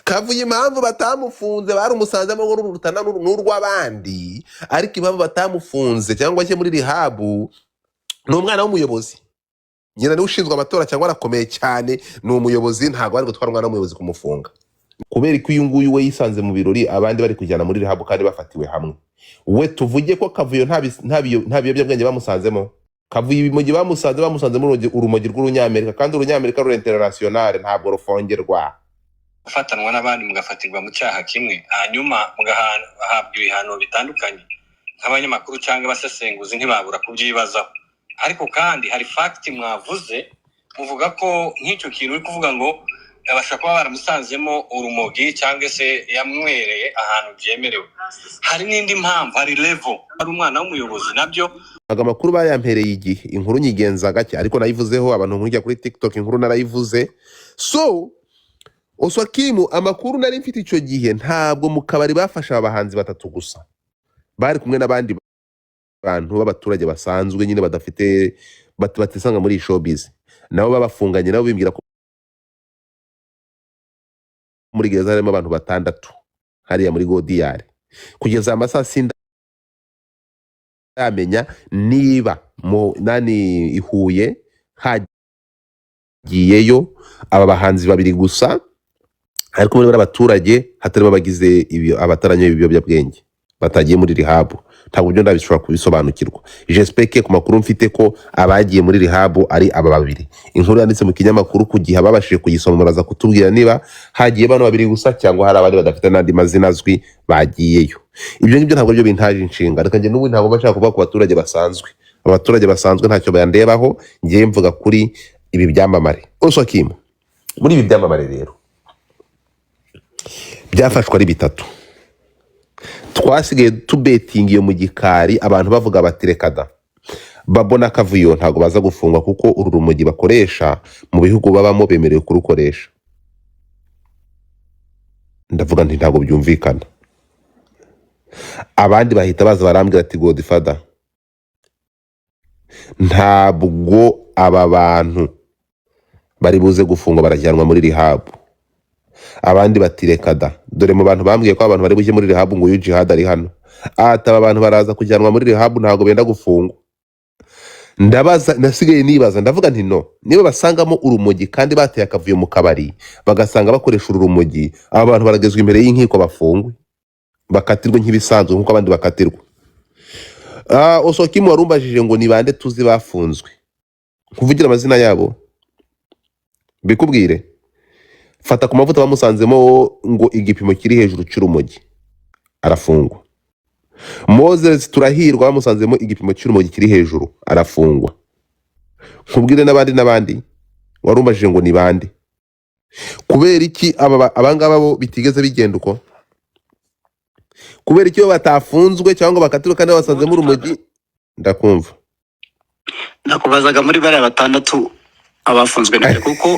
Kavuye impamvu batamufunze bari umusanze mu rutana n'urw'abandi, ariko impamvu batamufunze cyangwa se muri rihabu ni umwana w'umuyobozi. Nyina niwe ushinzwe amatora cyangwa arakomeye cyane, ni umuyobozi, ntabwo bari gutwara umwana w'umuyobozi kumufunga. Kubera ko uyu nguyu we yisanze mu birori, abandi bari kujyana muri rihabu kandi bafatiwe hamwe. We tuvuge ko Kavuyo nta biyobyabwenge bamusanzemo. Kavuyo ibimogi bamusanzemo urumogi rw'urunyamerika, kandi urunyamerika ruri international, ntabwo rufongerwa. Gufatanwa n'abandi mugafatirwa mu cyaha kimwe, hanyuma mugahabwa ibihano bitandukanye. Nk'abanyamakuru cyangwa abasesenguzi ntibabura kubyibazaho. Ariko kandi hari fact mwavuze, muvuga ko nk'icyo kintu uri kuvuga ngo abasha kuba baramusanzemo urumogi cyangwa se yamwereye ahantu byemerewe. Hari n'indi mpamvu, hari level, ari umwana w'umuyobozi nabyo. Amakuru bayampereye igihe, inkuru nyigenza gake, ariko nayivuzeho abantu nkujya kuri TikTok, inkuru narayivuze. So Oswakimu, amakuru nari mfite icyo gihe, ntabwo mu kabari bafasha abahanzi batatu gusa, bari kumwe n'abandi bantu b'abaturage basanzwe nyine badafite batisanga muri showbiz, nabo babafunganye, nabo bimbwira ko muri gereza harimo abantu 6 hariya muri Godiyari. Kugeza amasaha sindamenya niba nani ihuye hagiyeyo aba bahanzi 2 gusa, ariko muri abaturage hatarimo bagize abataranye ibiyobyabwenge batagiye muri rihabu. Ntabwo byo ndabishobora kubisobanukirwa. J'espère ku makuru mfite ko abagiye muri rihabu ari aba 2. Inkuru yanditse mu kinyamakuru ku gihe ababashije kuyisoma muraza kutubwira niba hagiye bano 2 gusa cyangwa hari abandi badafite nandi mazina azwi bagiyeyo. Ibyo ngibyo ntabwo byo bintaje inshinga. Reka nge n'ubu ntabwo bashaka kuvuga ku baturage basanzwe. Abaturage basanzwe ntacyo bayandebaho, ngiye mvuga kuri ibi byamamare. Oswakimu, muri ibi byamamare rero byafashwe ari 3. Twasigaye tubetinga iyo mu gikari, abantu bavuga bati reka da, babona Kavuyo ntabwo baza gufungwa kuko uru rumogi bakoresha mu bihugu babamo bemerewe kurukoresha. Ndavuga nti ntabwo byumvikana. Abandi bahita baza barambwira ati Godfather, ntabwo aba bantu bari buze gufungwa, barajyanwa muri rihabu. Abandi batireka da, dore mu bantu bambwiye ko abantu bari bujye muri rihabu ngo uyu Jihad ari hano, ati aba bantu baraza kujyanwa muri rihabu, ntabwo benda gufungwa. Ndabaza, nasigaye nibaza, ndavuga nti no, niba basangamo urumogi kandi bateye Akavuyo mu kabari bagasanga bakoresha urumogi, aba bantu baragezwa imbere y'inkiko bafungwe, bakatirwe nk'ibisanzwe nkuko abandi bakatirwa. Oswakimu warumbajije ngo ni bande tuzi bafunzwe, kuvugira amazina yabo bikubwire. Fata ku mavuta bamusanzemo ngo igipimo kiri hejuru cy'urumogi, arafungwa. Moses Turahirwa bamusanzemo igipimo cy'urumogi kiri hejuru, arafungwa. Nkubwire n'abandi warumbajije ngo ni bande. Kubera iki abangaba bo bitigeze bigenda uko? Kubera iki batafunzwe cyangwa bakatirwa kandi basanzemo urumogi? Ndakumva. Nakubazaga muri bari 6 abafunzwe none kuko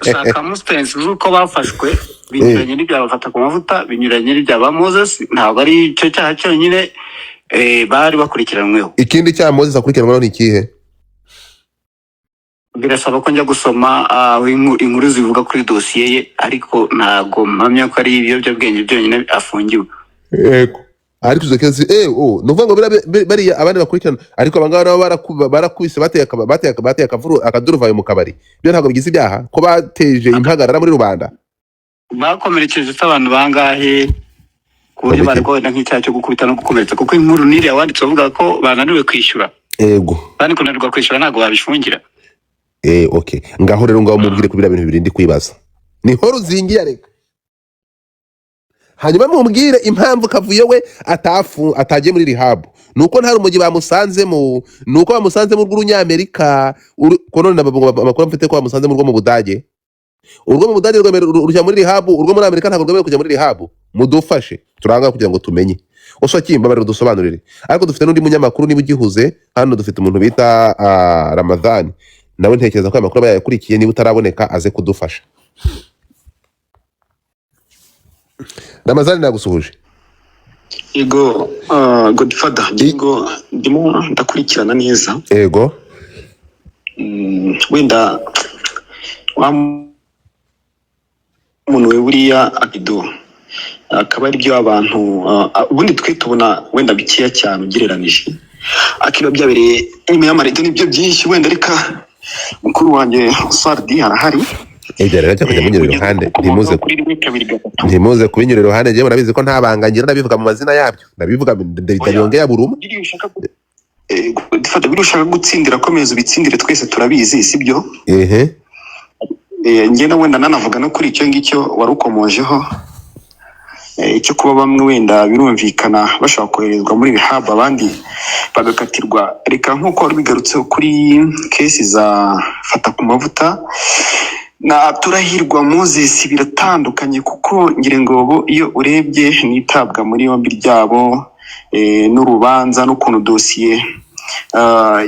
ushaka mustensi uko bafashwe binyuranye n'ibya bafata ku mavuta, binyuranye n'ibya ba Moses, ntabwo ari cyo cyaha cyonyine bari bakurikiranweho. Ikindi cya Moses akurikiranweho ni kihe? Birasaba ko njya gusoma inkuru zivuga kuri dosiye ye, ariko ntago mpamya ko ari ibiyobyabwenge byonyine afungiwe. Yego, ariko uzekezi nuvuga ngo bari abandi bakurikirana, ariko abangaba barakubise bateye akaduruvayo mu kabari. Byo ntabwo bigize ibyaha ko bateje impagarara muri rubanda, bakomerekeje abantu bangahe ku buryo bari kwenda nk'icyaha cyo gukubita no gukomeretsa, kuko inkuru niri yawanditse bavuga ko bananiwe kwishyura. Yego, bandi kunanirwa kwishyura ntabwo babifungira. Okay, ngaho rero ngaho mubwire kubira bintu bibiri ndi kwibaza, ni horo zingiye reka. Hanyuma mumbwire impamvu Kavuyo we atagiye muri rihabu. Nuko nta rumogi bamusanzemo, nuko bamusanzemo urw'urunyamerika, ko none amakuru mfite ko bamusanzemo urwo mu Budage. Urwo mu Budage rujya muri rihabu, urwo muri Amerika ntabwo rwemewe kujya muri rihabu. Mudufashe turanga kugira ngo tumenye. Oswakimu bari dusobanurire. Ariko dufite n'undi munyamakuru niba ugihuze hano, dufite umuntu bita Ramadhan, nawe ntekereza ko amakuru bayakurikiye, niba utaraboneka aze kudufasha. Ramazani nagusuhuje. Yego, Godfather, yego ndimo ndakurikirana neza. Yego. Wenda umuntu we buriya abido akaba ari byo abantu ubundi twe tubona wenda bikeya cyane ugereranije akiba byabereye nyuma y'amarido nibyo byinshi wenda reka mukuru wanjye Sardi arahari rero cyo kujya munyura iruhande ntimuze kubinyura iruhande njyewe murabizi ko ntabangangira nabivuga mu mazina yabyo nabivuga ndabiyonge ya buruma dufata birushaka gutsindira komeza ubitsindire twese turabizi sibyo njye na wenda nanavuga no kuri icyo ngicyo warukomojeho icyo kuba bamwe wenda birumvikana bashaka koherezwa muri rehab abandi bagakatirwa reka nk'uko wari bigarutse kuri kesi za fata ku mavuta na Turahirwa Moses biratandukanye kuko ngire ngo iyo urebye nitabwa muri yombi ryabo n'urubanza n'ukuntu dosiye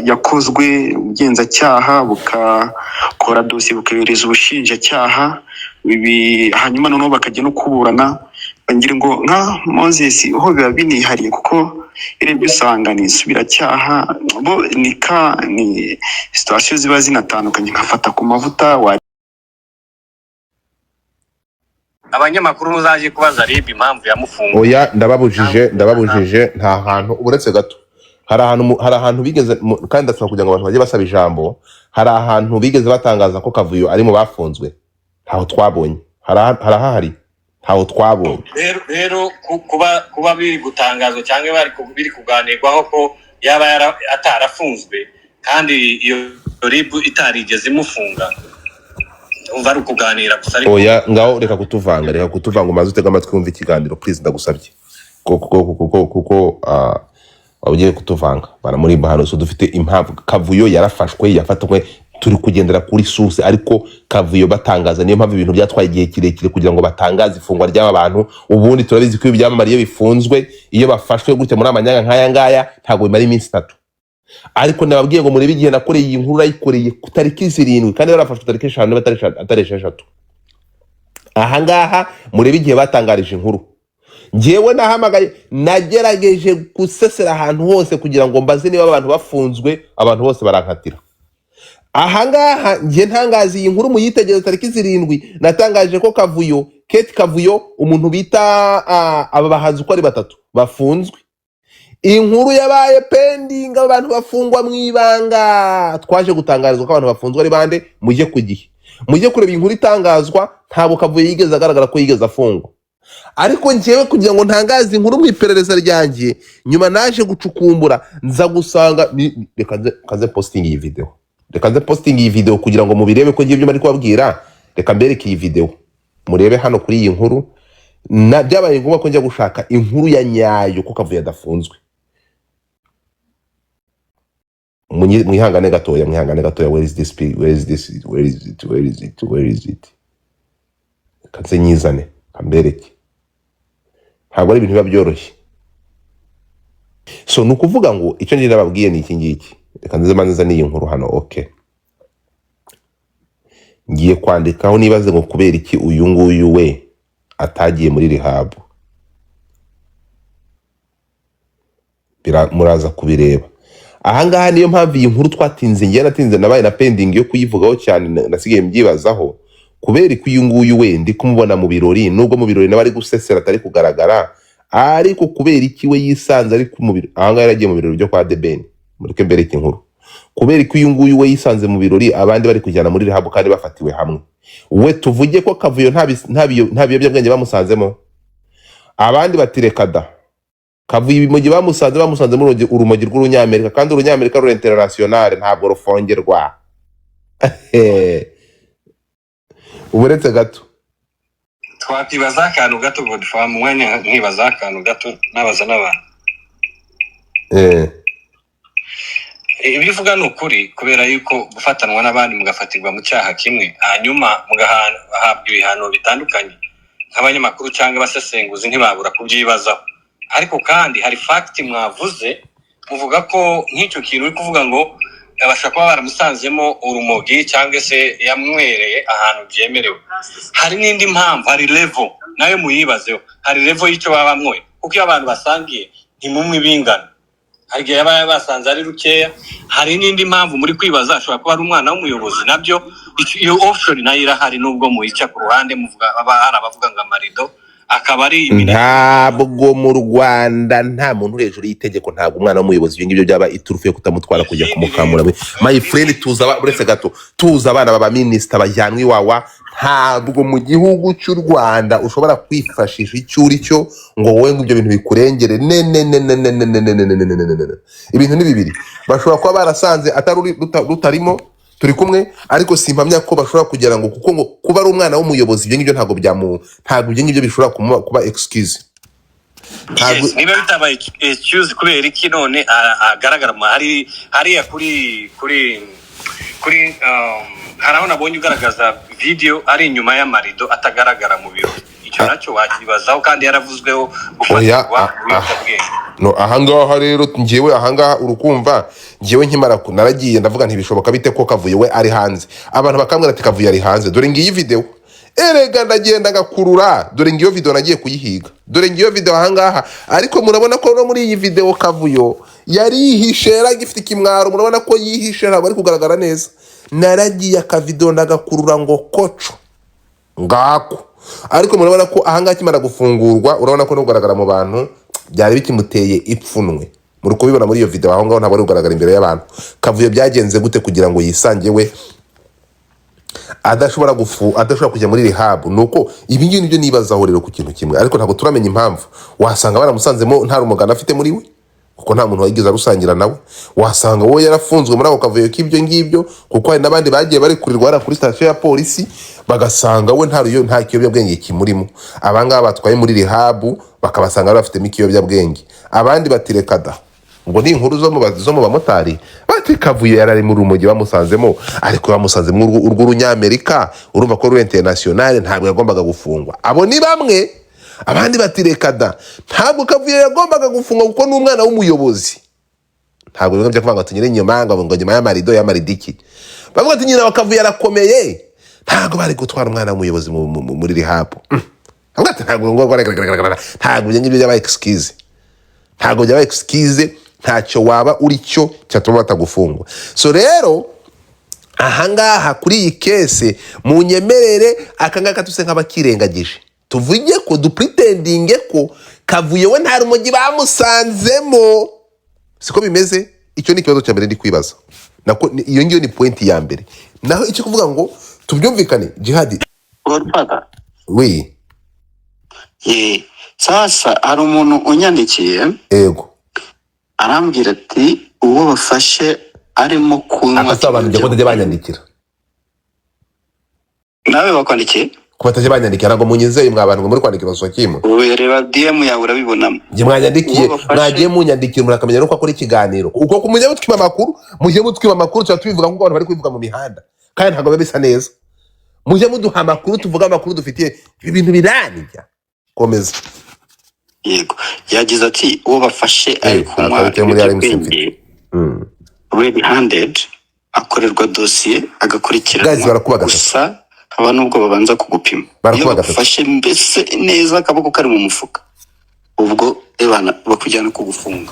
yakozwe ubugenzacyaha bukakora dosiye bukohereza ubushinjacyaha hanyuma noneho bakajya no kuburana ngira ngo nka Moses ho biba binihariye kuko irebye usanga ni isubiracyaha bo ni situation ziba zinatandukanye nkafata ku mavuta abanyamakuru muzaje kubaza RIB impamvu yamufunga. Oya ndababujije nta hantu uretse gato hari ahantu bigeze kandi ndasaba kugira ngo abantu bajye basaba ijambo hari ahantu bigeze batangaza ko Kavuyo ari mu bafunzwe ntaho twabonye harahari ntaho twabonye rero kuba biri gutangazwa cyangwa biri kuganirwaho ko yaba atarafunzwe kandi iyo RIB itarigeze imufunga umva ari ukuganira gusa ariko oya ngaho reka kutuvanga umaze utega amatwi wumva ikiganiro please ndagusabye kuko ugiye kutuvanga bara muri bahano so dufite impamvu Kavuyo yarafashwe yafatwe turi kugendera kuri source ariko Kavuyo batangaza niyo mpamvu ibintu byatwaye igihe kirekire kugira ngo batangaze ifungwa ry'aba bantu ubundi turabizi ko ibyamamare iyo bifunzwe iyo bafashwe gutya muri amanyanga nkaya ngaya ntago bimara iminsi 3 ariko nababwiye ngo murebe igihe nakoreye iyi nkuru ayikoreye ku tariki 7 kandi barafashwe tariki 5 atari 6 aha ngaha murebe igihe batangarije inkuru njyewe nahamagaye nagerageje gusesera ahantu hose kugira ngo mbaze niba abantu bafunzwe abantu bose barankatira aha ngaha njye ntangazi iyi nkuru muyitegereza tariki 7 natangaje ko Kate Kavuyo umuntu bita aba bahanzi uko ari 3 bafunzwe inkuru yabaye pending abantu bafungwa mwibanga twaje gutangarizwa ko abantu bafunzwe ari bande mujye kugihe mujye kureba inkuru itangazwa ntabo Kavuyo yigeze agaragara ko yigeze afungwa ariko njyewe kugira ngo ntangaze inkuru mu iperereza ryanjye nyuma naje gucukumbura nza gusanga reka nze posting iyi video kugira ngo mubirebe ko ngiye byo bari kubabwira reka mbereke iyi video murebe hano kuri iyi nkuru byabaye ngombwa ko njya gushaka inkuru ya nyayo ko Kavuyo adafunzwe mwihangane gatoya where is it kanze nyizane kambereke ntabwo ari ibintu biba byoroshye so nukuvuga ngo icyo ngira babwiye ni iki ngiki reka nze manza n'iyi nkuru hano okay ngiye kwandikaho nibaze ngo kubera iki uyu nguyu we atagiye muri rehab muraza kubireba aha ngaha niyo mpamvu iyi nkuru twatinze ngiye natinze nabaye na pending yo kuyivugaho cyane nasigaye mbyibazaho kubera ko uyu nguyu we ndi kumubona mu birori nubwo mu birori nabari gusesera atari kugaragara ariko kubera iki we yisanze ari ku mubiri aha ngaha yaragiye mu birori byo kwa Deben mureke mbereke inkuru kubera ko uyu nguyu we yisanze mu birori abandi bari kujyana muri rehab kandi bafatiwe hamwe we tuvuge ko Kavuyo nta biyobyabwenge bamusanzemo abandi batireka da Kavuyo ibimogi bamusanze muri urumogi rw'urunyamerika kandi urunyamerika ruri international ntabwo rufongerwa uburetse gato twakwibaza akantu gato ngo dufama umwanya nkibaza akantu gato nabaza n'abantu ibivuga ni ukuri kubera yuko gufatanwa n'abandi mugafatirwa mu cyaha kimwe hanyuma mugahabwa ibihano bitandukanye nk'abanyamakuru cyangwa abasesenguzi ntibabura kubyibazaho ariko kandi hari fact mwavuze muvuga ko nk'icyo kintu uri kuvuga ngo abasha kuba baramusanzemo urumogi cyangwa se yamwereye ahantu byemerewe hari n'indi mpamvu hari level nayo muyibazeho hari level y'icyo baba bamwe kuko iyo abantu basangiye ntimumwe bingana hari igihe yaba basanze ari rukeya. Hari n'indi mpamvu muri kwibaza, ashobora kuba ari umwana w'umuyobozi, nabyo iyo offshore nayo irahari, nubwo muyica ku ruhande muvuga hari abavuga ngo amarido, akaba ari ntabwo mu Rwanda nta muntu hejuru y'itegeko, ntabwo umwana w'umuyobozi ibyo ngibyo byaba iturufu yo kutamutwara kujya kumukamura. My friend, uretse gato tuza abana baba minisita bajyanwa iwawa. Ntabwo mu gihugu cy'u Rwanda ushobora kwifashisha icyo uri cyo ngo wowe ngo ibyo bintu bikurengere. Ibintu ni bibiri, bashobora kuba barasanze atari rutarimo turi kumwe, ariko simpamya ko bashobora kugera ngo kuko ngo kuba ari umwana w'umuyobozi ibyo ngibyo ntabwo ibyo ngibyo bishobora kuba excuse. Niba bitabaye excuse kubera iki none agaragara hariya kuri hari aho nabonye ugaragaza video ari inyuma y'amarido atagaragara mu biro. Icyo nacyo wakibazaho, kandi yaravuzweho gufatirwa ibiyobyabwenge. No, ahangaha rero njyewe ahangaha urukumva, njyewe nkimara naragiye ndavuga ntibishoboka bite ko Kavuye we ari hanze. Abantu bakambwira ati Kavuye ari hanze, dore ngiyi video. Erega ndagenda ngakurura, dore ngiyo video nagiye kuyihiga, dore ngiyo video ahangaha. Ariko murabona ko no muri iyi video Kavuyo yari yihishe, yaragifite kimwaro, murabona ko yihishe, ntabwo ari kugaragara neza. Naragiye akavido ndagakurura ngo koco ngako, ariko murabona ko ahangaha kimara gufungurwa, urabona ko no kugaragara mu bantu byari bikimuteye ipfunwe. Muri kubibona muri iyo video aho ngaho ntabwo ari kugaragara imbere y'abantu. Kavuye byagenze gute kugira ngo yisange we adashobora kujya muri rehab? Nuko ibi ngibi nibyo nibazaho rero ku kintu kimwe, ariko ntabwo turamenya impamvu. Wasanga baramusanzemo nta rumugana afite muri we, kuko nta muntu wagize arusangira nawe. Wasanga wowe yarafunzwe muri ako Kavuyo k'ibyo ngibyo, kuko hari n'abandi bagiye bari kurirwara kuri station ya polisi bagasanga we nta kiyobyabwenge kimurimo. Abangaba batwaye muri rehab bakabasanga bafitemo ikiyobyabwenge. Abandi batireka da ngo ni inkuru zo mu bamotari bati Kavuyo yarari muri urumogi bamusanzemo, ariko bamusanzemo urw'Urunyamerika, urumva ko ruri international, ntabwo yagombaga gufungwa. Abo ni bamwe. Abandi batireka da ntabwo Kavuyo yagombaga gufungwa kuko n'umwana w'umuyobozi. Ntabwo bivuga kuvuga ngo tunyire nyuma ngo nyuma y'amarido y'amaridiki, bavuga ati nyina wa Kavuyo arakomeye, ntabwo bari gutwara umwana w'umuyobozi muri rehab. Ntabwo ibyo ngibyo byaba excuse, ntabwo byaba excuse. Ntacyo waba uri cyo cyatuma batagufungwa. So rero ahangaha kuri iyi kese munyemerere akangaka tuse nk'abakirengagije, tuvuge ko dupretendinge ko Kavuyo we nta rumogi bamusanzemo. Siko bimeze. Icyo ni ikibazo cya mbere ndi kwibaza, nako iyo ngiyo ni point ya mbere. Naho icyo kuvuga ngo tubyumvikane Jihad we sasa hari umuntu unyandikiye, yego, arambwira ati uwo bafashe arimo kunywa. Akasobanurira ko ndajya banyandikira. Nawe bakwandikiye ko batajya banyandikira ngo munyizeye mwabantu ngo muri kwandikira so kimwe. Ureba DM yawe urabibonamo. Nje mwanyandikiye, mwagiye munyandikira murakamenya nuko akora ikiganiro. Uko kumenya mutwima amakuru, muje mutwima amakuru cyo tubivuga ngo abantu bari kwivuga mu mihanda, kandi ntabwo babisa neza. Muje muduha amakuru, tuvuga amakuru dufitiye ibintu biranijya. Komeza. Yego, yagize ati uwo bafashe ari kunywa ibiyobyabwenge red handed akorerwa dosiye agakurikiranwa, gusa haba nubwo babanza kugupima. Iyo bafashe mbese neza akaboko kari mu mufuka, ubwo ebana bakujyana kugufunga.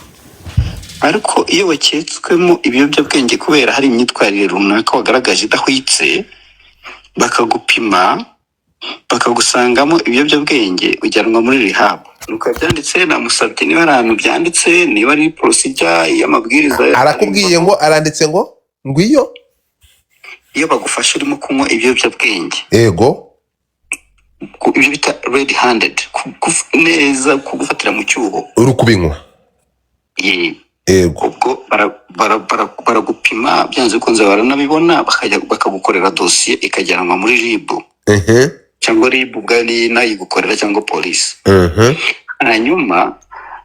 Ariko iyo waketswemo ibiyobyabwenge kubera hari imyitwarire runaka wagaragaje idahwitse, bakagupima bakagusangamo ibiyobyabwenge, ujyanwa muri rehab. Nuko byanditse namusabye niba ahantu byanditse, niba ari procedure y'amabwiriza. Arakubwiye ngo aranditse ngo iyo bagufashe urimo kunywa ibiyobyabwenge, yego, ibyo bita red handed, neza kugufatira mu cyuho uri kubinywa. Yego, ubwo baragupima, byanze kunze baranabibona, bakagukorera dosiye ikajyanwa muri RIB. Cyangwa RIB ubwari nayigukorera cyangwa polisi. Hanyuma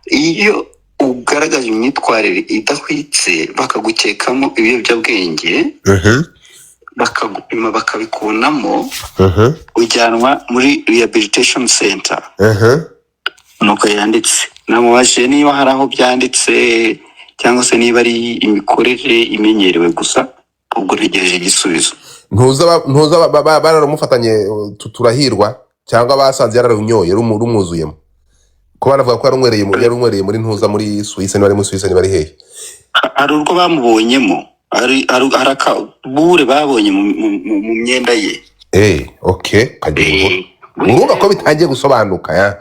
iyo ugaragaje imyitwarire idahwitse bakagukekamo ibiyobyabwenge, bakagupima bakabikunamo, ujyanwa muri rehabilitation center. Nuko yanditse, namubaje niba hari aho byanditse cyangwa se niba ari imikorere imenyerewe gusa, ubwo ntegereje igisubizo. Ntuza bararamufatanye turahirwa cyangwa basanze yararunyoye rumuzuyemo. ko banavuga ko yarumwereye muri ntuza muri Suisse, ni bari muri Suisse, ni bari hehe? hari urwo bamubonyemo, hari akabure babonye mu myenda ye. Okay, kagiye urumva ko bitangiye gusobanuka.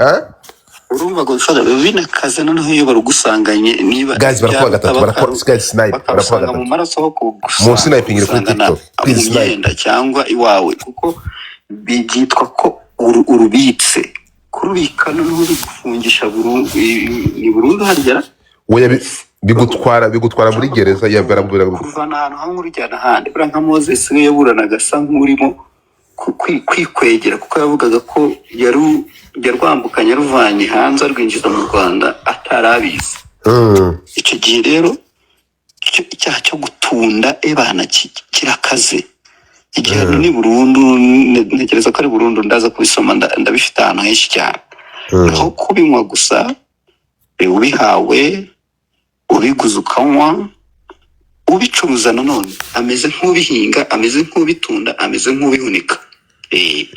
Urumva ko binakaze noneho iyo barugusanganye niba guys barakuba gatatu, barakora sniper, barakuba gatatu mu maraso ho mu sniping iri kuri TikTok, please sniper cyangwa iwawe, kuko byitwa ko urubitse kurubika noneho bigufungisha burundu, ni burundu harya oya bigutwara muri gereza ya barabwira kuvana ahantu hamwe urujyana ahandi. Bura nka Moses we yaburanaga asa nk'urimo kwikwegera, kuko yavugaga ko yarwambukanye ruvanye hanze arwinjiza mu Rwanda atarabizi. Icyo gihe rero icyaha cyo gutunda ebana kirakaze. Igihe ni burundu, ntekereza ko ari burundu, ndaza kubisoma ndabifite ahantu henshi cyane. Aho kubinywa gusa, ubihawe, ubiguze ukanywa, ubicuruza nanone ameze nk'ubihinga, ameze nk'ubitunda, ameze nk'ubihunika.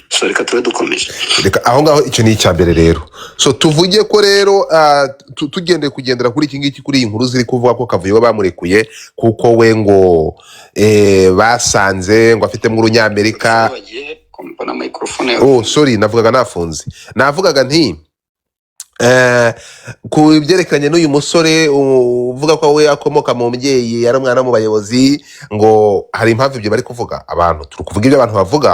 So reka tube dukomeje. Reka aho ngaho icyo ni icyambere rero. So tuvuge ko rero tugende kugendera kuri iki ngiki, kuri iyi nkuru ziri kuvuga ko Kavuyo bamurekuye kuko we ngo basanze ngo afite mu Runyamerika. Sorry, navugaga nafunze. Navugaga nti ku byerekanye n'uyu musore uvuga ko we akomoka mu mbyeyi yari umwana mu bayobozi, ngo hari impamvu ibyo bari kuvuga. Abantu turi kuvuga ibyo abantu bavuga,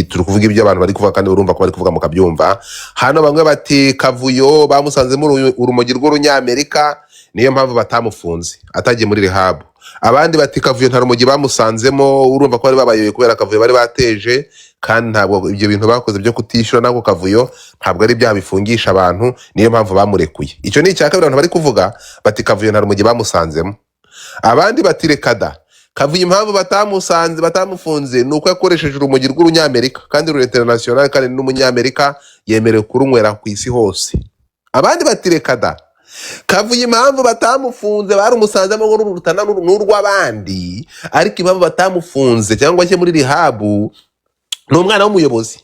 turi kuvuga ibyo abantu bari kuvuga, kandi urumva ko bari kuvuga mukabyumva. Hano bamwe bati Kavuyo bamusanzemo urumogi rw'Urunyamerika, niyo mpamvu batamufunze atagiye muri rehab. Abandi bati Kavuyo nta rumogi bamusanzemo, urumva ko bari babayoye kubera Kavuyo bari bateje, kandi ntabwo ibyo bintu bakoze byo kutishyura nako Kavuyo ntabwo ari byaha bifungisha abantu, niyo mpamvu bamurekuye. Icyo ni icya kabiri abantu bari kuvuga, bati Kavuyo nta rumogi bamusanzemo. Abandi bati rekada Kavuyo impamvu batamufunze nuko yakoresheje urumogi rw'Urunyamerika, kandi ruri international, kandi n'Umunyamerika yemerewe kurunywera ku isi hose. Abandi bati rekada Kavuyo impamvu batamufunze barumusanzemo ngo n'urutana n'urw'abandi, ariko impamvu batamufunze cyangwa cye muri rehab ni umwana w'umuyobozi.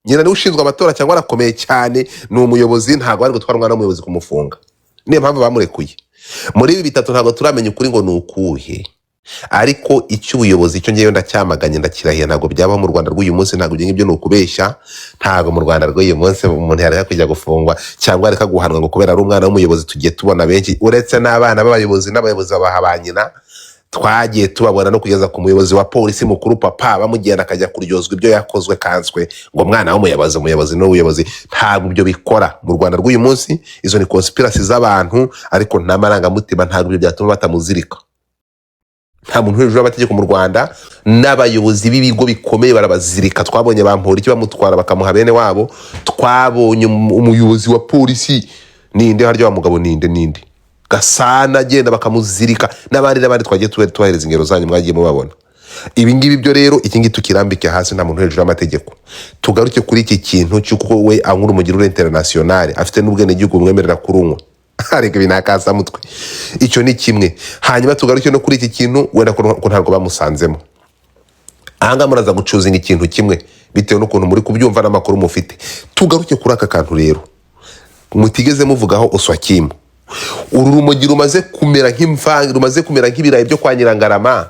Nyina niwe ushinzwe amatora cyangwa arakomeye cyane, ni umuyobozi, ntabwo ari gutwara umwana w'umuyobozi kumufunga. Niyo mpamvu bamurekuye. Muri ibi bitatu ntabwo turamenya ukuri ngo ni ukuhe, ariko icyo ubuyobozi icyo ngeyo ndacyamaganye ndakirahiye, ntabwo byabaho mu Rwanda rw'uyu munsi. Ntabwo ibyo ngibyo ni ukubeshya. Ntabwo mu Rwanda rw'uyu munsi umuntu yareka kujya gufungwa cyangwa areka guhanwa ngo kubera ari umwana w'umuyobozi. Tugiye tubona benshi, uretse n'abana b'abayobozi n'abayobozi babaha ba nyina, twagiye tubabona no kugeza ku muyobozi wa polisi mukuru papa bamugenda akajya kuryozwa ibyo yakozwe kanswe ngo mwana w'umuyobozi n'ubuyobozi. Ntabwo ibyo bikora mu Rwanda rw'uyu munsi. Izo ni conspiracy z'abantu, ariko nta marangamutima. Ntabwo ibyo byatuma batamuzirika. Nta muntu hejuru y'amategeko mu Rwanda, n'abayobozi b'ibigo bikomeye barabazirika. Twabonye Bamporiki bamutwara bakamuha bene wabo. Twabonye umuyobozi wa polisi ninde harya wa mugabo ninde Gasana agenda bakamuzirika, n'abandi twagiye tubahereza ingero zanyu mwagiye mubabona. Ibi ngibi byo rero iki ngiki tukirambike hasi, nta muntu hejuru y'amategeko. Tugaruke kuri iki kintu cy'uko we ankuru mu gihugu international afite n'ubwene gihugu bumwemerera kurunywa. Ariko binakasa mutwe. Icyo ni kimwe. Hanyuma tugaruke no kuri iki kintu wenda ko ntabwo bamusanzemo. Ahanga muraza gucuzinga ikintu kimwe bitewe n'ukuntu muri kubyumva n'amakuru mufite. Tugaruke kuri aka kantu rero mutigeze muvugaho Oswakimu. Uru rumogi rumaze kumera nk'imvange, rumaze kumera nk'ibirayi byo kwa Nyirangarama.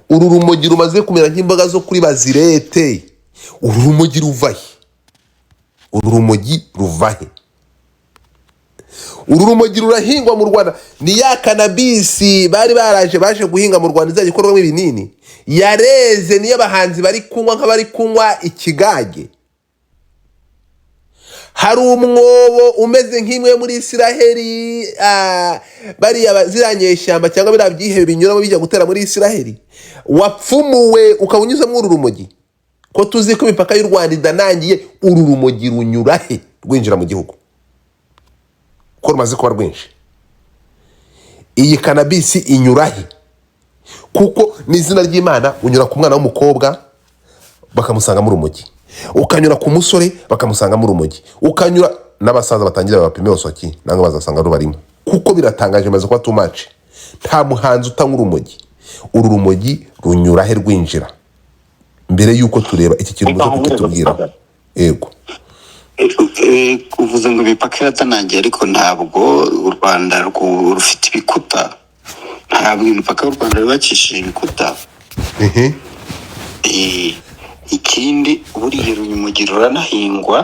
Uru rumogi rumaze kumera nk'imboga zo kuri Bazirete. Uru rumogi ruvahe? Uru rumogi ruvahe? Uru rumogi rurahingwa mu Rwanda. Ni ya kanabisi bari baje guhinga mu Rwanda izajya ikorwamo ibinini. Yareze niyo abahanzi bari kunywa nk'abari kunywa ikigage. Hari umwobo umeze nk'imwe muri Isiraheli, bariya ziranyeshyamba cyangwa biriya byihebe binyuramo bijya gutera muri Isiraheli, wapfumuwe ukawunyuzamo uru rumogi. Ko tuzi ko imipaka y'u Rwanda idanangiye, uru rumogi runyura he rwinjira mu gihugu? Ko rumaze kuba rwinshi. Iyi kanabisi inyura he? Kuko n'izina ry'Imana unyura ku mwana w'umukobwa bakamusanga mu rumogi, ukanyura ku musore bakamusanga mu rumogi, ukanyura n'abasaza batangira bapime Oswaki nanga bazasanga rubarimo. Kuko biratangaje, maze kwa too much. Nta muhanzi utanga urumogi. Uru rumogi runyura he rwinjira? Mbere yuko tureba iki kintu muze kukitubwira. Yego. uvuze ngo imipaka iratanangiye ariko ntabwo u Rwanda rufite ibikuta, ntabwo imipaka y'u Rwanda yubakishije ibikuta. Ikindi buriya urumogi ruranahingwa,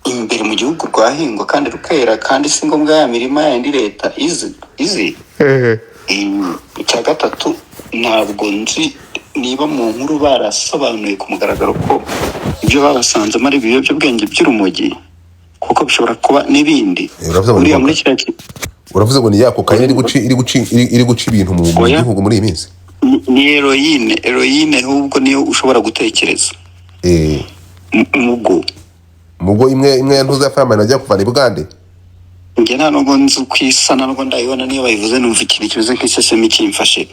imbere mu gihugu rwahingwa kandi rukera, kandi si ngombwa ya mirima yandi leta izi. Icya gatatu, ntabwo nzi niba mu nkuru barasobanuye ku mugaragaro ko ibyo babasanzemo ari ibiyobyabwenge by'urumogi, kuko bishobora kuba n'ibindi. Uriya muri kiriya uravuze ngo ni ya kokayine iri guca ibintu mu gihugu muri iyi minsi? Ni heroine ahubwo niyo ushobora gutekereza. mugo imwe ntuzapfa yamana ajya kuvana i Bugande. Njye nta nubwo nzi uko isa, ntabwo ndayibona, niyo bayivuze numva ikintu kimeze nk'isesemi kimfashe.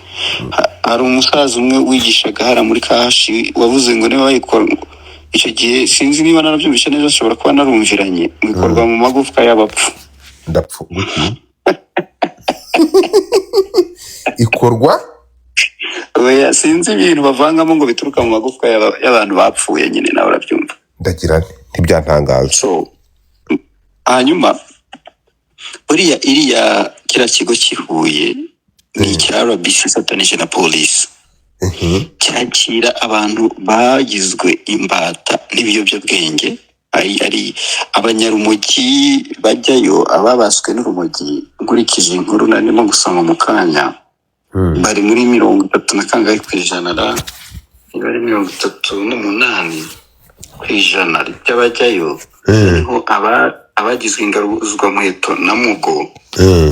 Hari umusaza umwe wigishaga hara muri Kashi wavuze ngo niba bayikora icyo gihe, sinzi niba narabyumvise neza, ashobora kuba narumviranye, bikorwa mu magufwa y'abapfu. Ndapfu ikorwa oya, sinzi ibintu bavangamo ngo bituruka mu magufwa y'abantu bapfuye, nyine nawe urabyumva. Ndagira ntibyantangaza. Hanyuma buriya iriya kiriya kigo cy'ihuye ni icya RBC ifatanije na polisi, cyakira abantu bagizwe imbata n'ibiyobyabwenge, ari abanyarumogi bajyayo, ababaswe n'urumogi. Nkurikije inkuru narimo gusoma mu kanya, bari muri 30% bari 38% by'abajyayo, niho abagizwe ingaruzwa muheto na mugo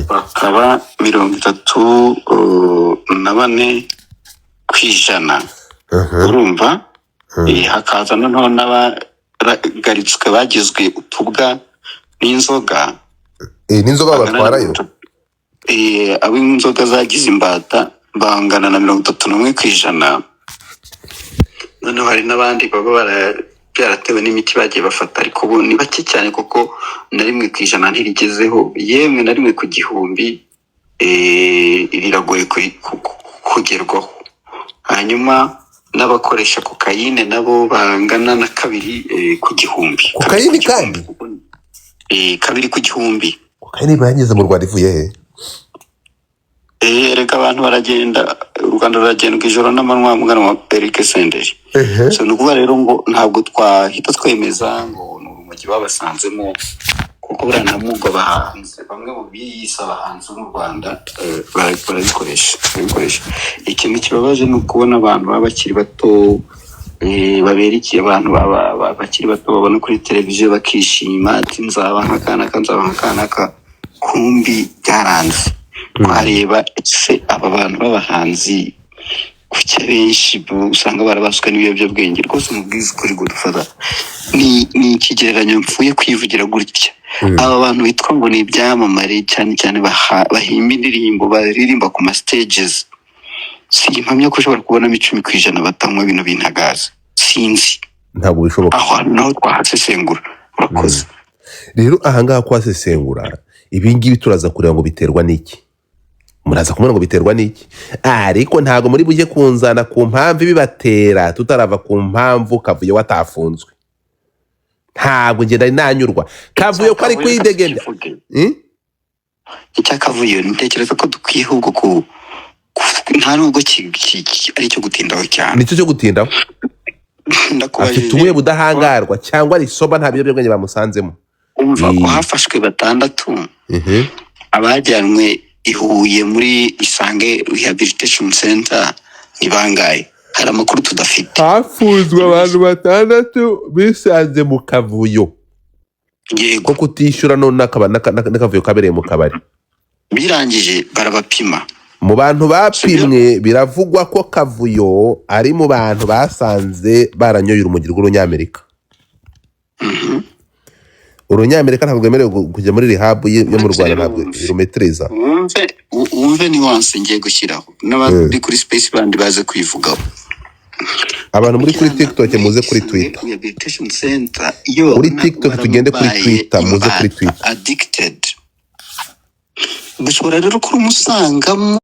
bakaba 34%. Urumva? Hakaza noneho n'abagaritswe bagizwe utubwa n'inzoga. N'inzoga batwarayo, abo inzoga zagize imbata bangana na 31%. Noneho hari n'abandi baba byaratewe n'imiti bagiye bafata, ariko ubu ni bake cyane kuko na 1% ntirigezeho, yemwe na 1 ku gihumbi riragoye kugerwaho. Hanyuma n'abakoresha kokayine nabo bangana na 2 ku gihumbi. Kokayine kandi 2 ku gihumbi. Kokayine bageze mu Rwanda ivuye reka abantu baragenda, u Rwanda ruragendwa ijoro n'amanywa, mugana wa Eric Senderi. So nukuvuga rero ngo ntabwo twahita twemeza ngo ni urumogi babasanzemo, kuko buranamugo abahanzi bamwe mu biyisa abahanzi mu Rwanda barabikoresha. Ikintu kibabaje ni ukubona abantu baba bakiri bato, baberekeye abantu bakiri bato babona kuri televiziyo bakishima ati nzaba nk'akanaka, kumbi byaranze. Twareba ese aba bantu b'abahanzi kuki benshi usanga barabaswe n'ibiyobyabwenge, rwose mubwiza ukuri gudufata ni ikigereranyo mpfuye kwivugira gutya. Aba bantu bitwa ngo ni ibyamamare, cyane cyane bahimba indirimbo, baririmba ku ma stages, si impamya ko ushobora kubonamo 10% batanywa ibintu bintagaza, sinzi, ntabwo bishoboka. Aho naho twahasesengura. Urakoze. Rero ahangaha kwasesengura ibingibi turaza kureba ngo biterwa n'iki, muraza kumubona ngo biterwa n'iki, ariko ntago muri bujye kunzana ku mpamvu bibatera tutarava ku mpamvu Kavuyo watafunzwe. Ntabwo ngenda nanyurwa Kavuyo ko ari kwidegenda. Icya Kavuyo ntekereza ko dukwiye ahubwo nta nubwo ari cyo gutindaho cyane. Nicyo cyo gutindaho. Afite ubuye budahangarwa cyangwa risoba nta biyobyabwenge bamusanzemo. Umva ko hafashwe 6 abajyanwe ihuye muri Isange Rehabilitation Center ni bangaye. Hari amakuru tudafite. Hafunzwe abantu 6 bisanze mu Kavuyo. Yego. Ko kutishyura none n'akavuyo kabereye mu kabari. Birangije barabapima. Mu bantu bapimwe biravugwa ko Kavuyo ari mu bantu basanze baranyoye urumogi rw'Urunyamerika. Urunyamerika ntabwo rwemerewe kujya muri rehab yo mu Rwanda, ntabwo irumetereza. Wumve nuance ngiye gushyiraho n'abandi kuri Space Band baze kwivugaho. Abantu muri kuri TikTok muze kuri Twitter. Kuri TikTok tugende kuri Twitter, muze kuri Twitter. Addicted. Bishobora rero ko umusangamo